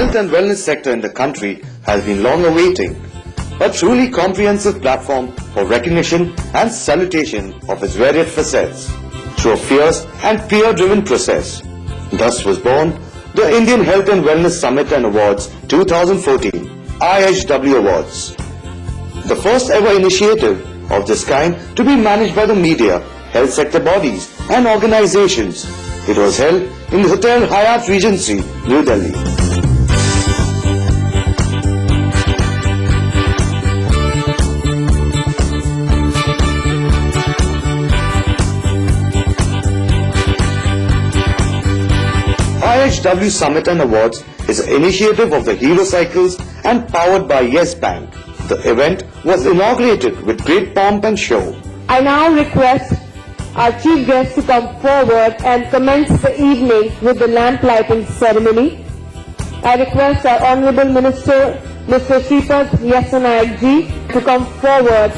health and wellness sector in the country has been long awaiting a truly comprehensive platform for recognition and salutation of its varied facets through a fierce and peer-driven process. Thus was born the Indian Health and Wellness Summit and Awards 2014, IHW Awards. The first ever initiative of this kind to be managed by the media, health sector bodies and organizations. It was held in the Hotel Hyatt Regency, New Delhi. IHW Summit and Awards is an initiative of the Hero Cycles and powered by Yes Bank. The event was inaugurated with great pomp and show. I now request our chief guest to come forward and commence the evening with the lamp lighting ceremony. I request our Honorable Minister, Mr. Shripad Yesanayak Ji, to come forward.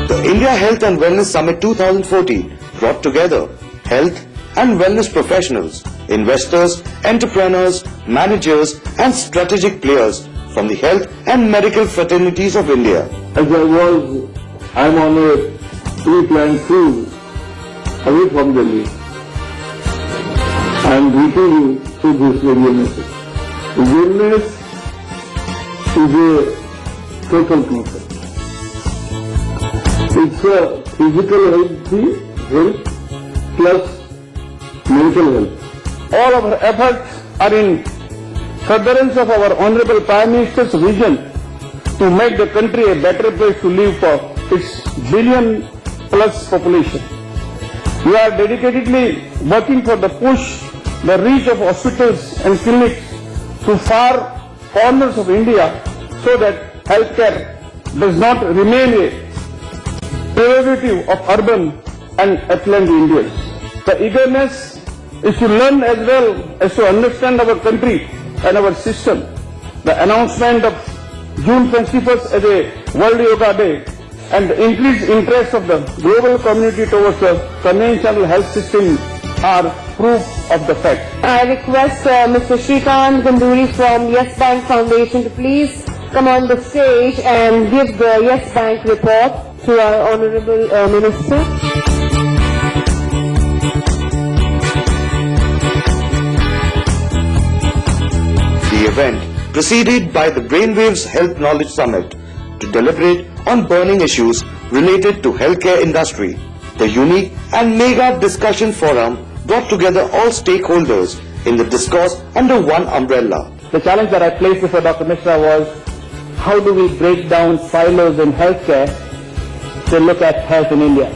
The India Health and Wellness Summit 2014 brought together health and wellness professionals, investors, entrepreneurs, managers and strategic players from the health and medical fraternities of India. As I am on a pre-planned cruise away from Delhi. I am greeting you through this radio message. Wellness is a total concept. It's a physical health plus mental health. All of our efforts are in furtherance of our Honorable Prime Minister's vision to make the country a better place to live for its billion plus population. We are dedicatedly working for the push, the reach of hospitals and clinics to far corners of India so that healthcare does not remain a prerogative of urban and affluent Indians. The eagerness is to learn as well as to understand our country and our system. The announcement of June 21st as a World Yoga Day and the increased interest of the global community towards the conventional health system are proof of the fact. I request Mr. Shrikant Ganduri from Yes Bank Foundation to please come on the stage and give the Yes Bank report to our Honorable Minister. The event preceded by the Brainwaves Health Knowledge Summit to deliberate on burning issues related to healthcare industry. The unique and mega discussion forum brought together all stakeholders in the discourse under one umbrella. The challenge that I placed before Dr. Mishra was, how do we break down silos in healthcare to look at health in India?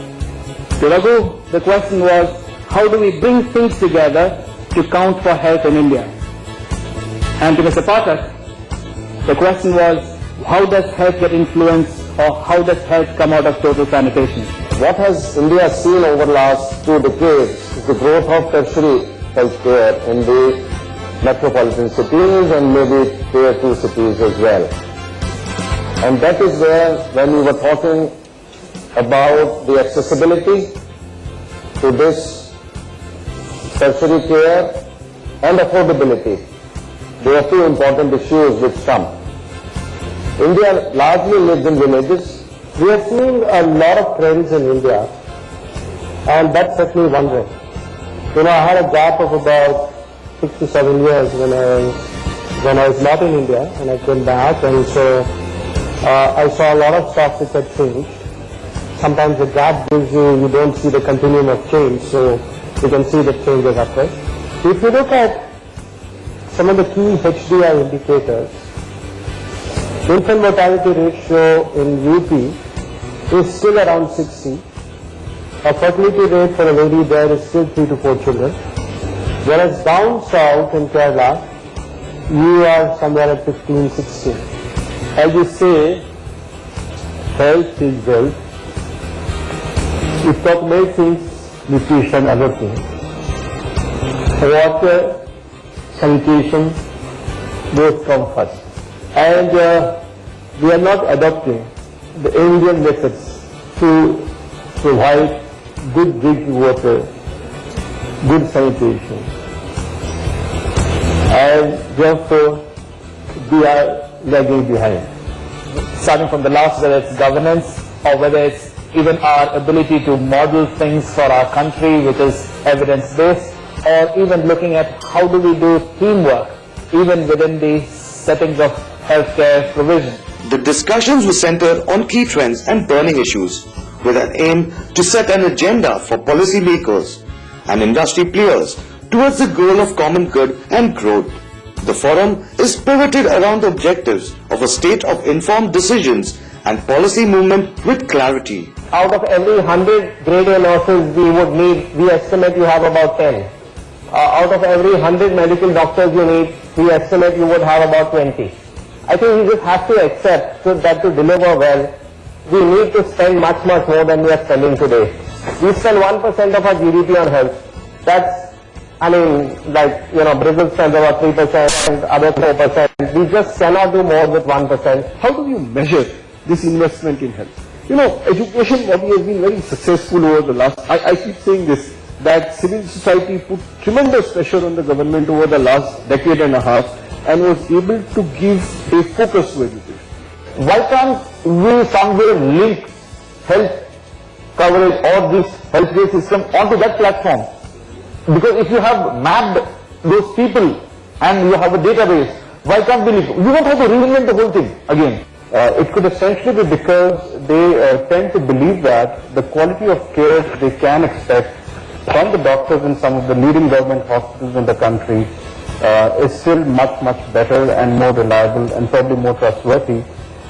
To Raghu, the question was, how do we bring things together to count for health in India? And to Mr. Pathak, the question was, how does health get influenced or how does health come out of total sanitation? What has India seen over the last 2 decades is the growth of tertiary healthcare in the metropolitan cities and maybe tier 2 cities as well. And that is where, when we were talking about the accessibility to this tertiary care and affordability, there are 2 important issues which come. India largely lives in villages. We are seeing a lot of trends in India, and that set me wondering. I had a gap of about 6 to 7 years when I was not in India, and I came back, and so I saw a lot of stuff which had changed. Sometimes the gap gives you don't see the continuum of change, so you can see the changes occur. If you look at some of the key HDI indicators, infant mortality ratio in UP is still around 60. A fertility rate for a lady there is still 3 to 4 children. Whereas down south in Kerala, you are somewhere at 15, 16. As you say, health is wealth. We talk many things, nutrition, other things. Water, sanitation, both come first. And we are not adopting the Indian methods to provide good drinking water, good sanitation. And therefore, we are lagging behind. Starting from the last, whether it's governance or whether it's even our ability to model things for our country which is evidence-based, or even looking at how do we do teamwork even within the settings of healthcare provision. The discussions were centered on key trends and burning issues with an aim to set an agenda for policymakers and industry players towards the goal of common good and growth. The forum is pivoted around the objectives of a state of informed decisions and policy movement with clarity. Out of every 100 grade A nurses we estimate you have about 10. Out of every 100 medical doctors you need, we estimate you would have about 20. I think we just have to accept that to deliver well, we need to spend much more than we are spending today. We spend 1% of our GDP on health. That's, Brazil spends about 3% and other 4%. We just cannot do more with 1%. How do you measure this investment in health? Education body has been very successful over the last, I keep saying this, that civil society put tremendous pressure on the government over the last decade and a half and was able to give a focus to education. Why can't we somewhere link health coverage or this healthcare system onto that platform? Because if you have mapped those people and you have a database, why can't we link? You don't have to reinvent the whole thing again. It could essentially be because they tend to believe that the quality of care they can expect from the doctors in some of the leading government hospitals in the country is still much better and more reliable and probably more trustworthy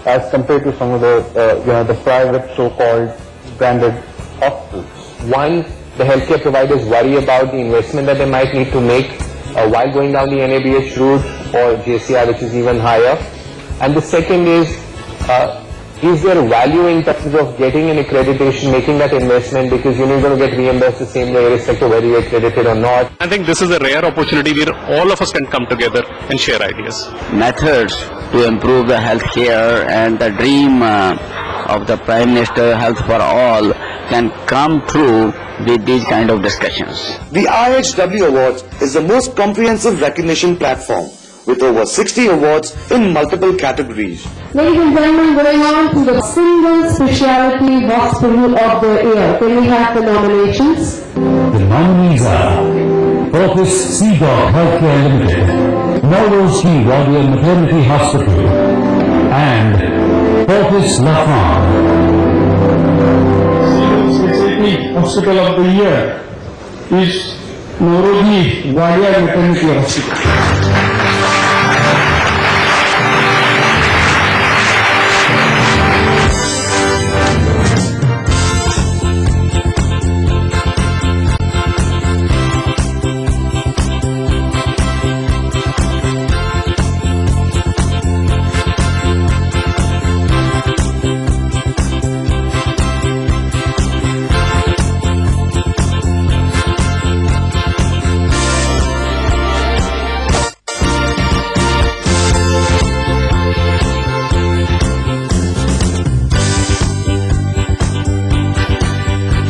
as compared to some of the private so-called branded hospitals. One, the healthcare providers worry about the investment that they might need to make while going down the NABH route or JCI, which is even higher. And the second is there value in terms of getting an accreditation, making that investment, because you're not going to get reimbursed the same way irrespective of whether you're accredited or not. I think this is a rare opportunity where all of us can come together and share ideas. Methods to improve the health care and the dream of the Prime Minister Health for All can come true with these kind of discussions. The IHW Awards is the most comprehensive recognition platform with over 60 awards in multiple categories. Ladies and gentlemen, going on to the single specialty hospital of the year. Can we have the nominations? The nominees are Purpose Sea Dog Healthcare Limited, Melrose Sea Warrior Maternity Hospital, and Purpose La Specialty Hospital of the Year is Melrose Warrior Maternity Hospital.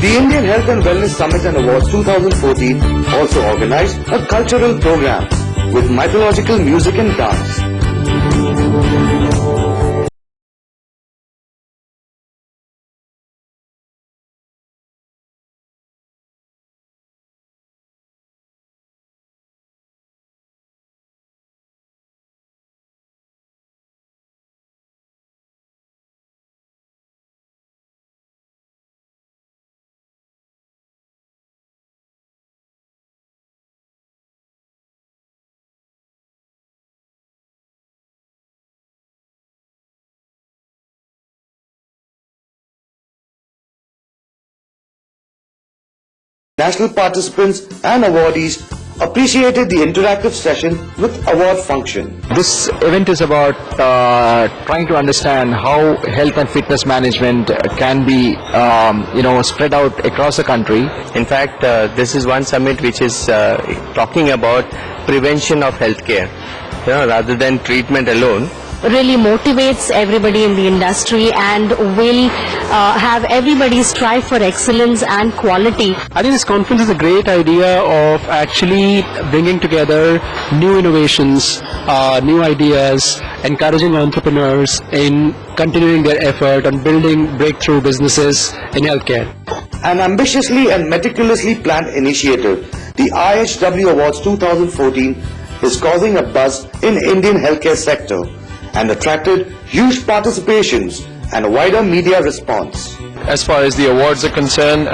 The Indian Health and Wellness Summit and Awards 2014 also organized a cultural program with mythological music and dance. National participants and awardees appreciated the interactive session with award function. This event is about trying to understand how health and fitness management can be spread out across the country. In fact, this is one summit which is talking about prevention of healthcare, rather than treatment alone. really motivates everybody in the industry and will have everybody strive for excellence and quality. I think this conference is a great idea of actually bringing together new innovations, new ideas, encouraging entrepreneurs in continuing their effort on building breakthrough businesses in healthcare. An ambitiously and meticulously planned initiative, the IHW Awards 2014 is causing a buzz in Indian healthcare sector and attracted huge participations and a wider media response. As far as the awards are concerned,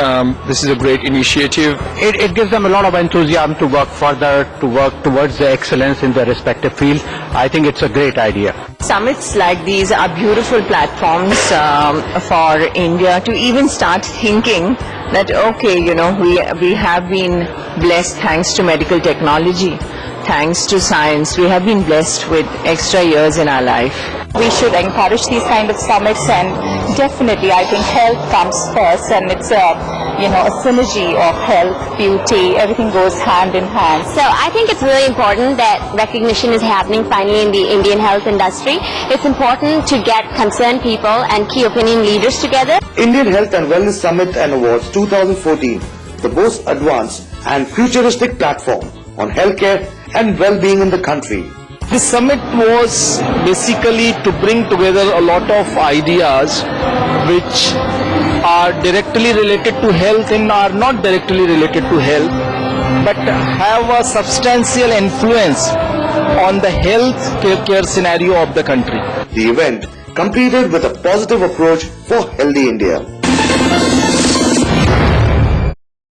this is a great initiative. It gives them a lot of enthusiasm to work further, to work towards the excellence in their respective field. I think it's a great idea. Summits like these are beautiful platforms for India to even start thinking that, okay, you know, we have been blessed thanks to medical technology, thanks to science. We have been blessed with extra years in our life. We should encourage these kind of summits, and definitely I think health comes first, and it's a synergy of health, beauty, everything goes hand in hand. So I think it's really important that recognition is happening finally in the Indian health industry. It's important to get concerned people and key opinion leaders together. Indian Health and Wellness Summit and Awards 2014, the most advanced and futuristic platform on healthcare and well-being in the country. This summit was basically to bring together a lot of ideas which are directly related to health and are not directly related to health, but have a substantial influence on the health care scenario of the country. The event completed with a positive approach for healthy India.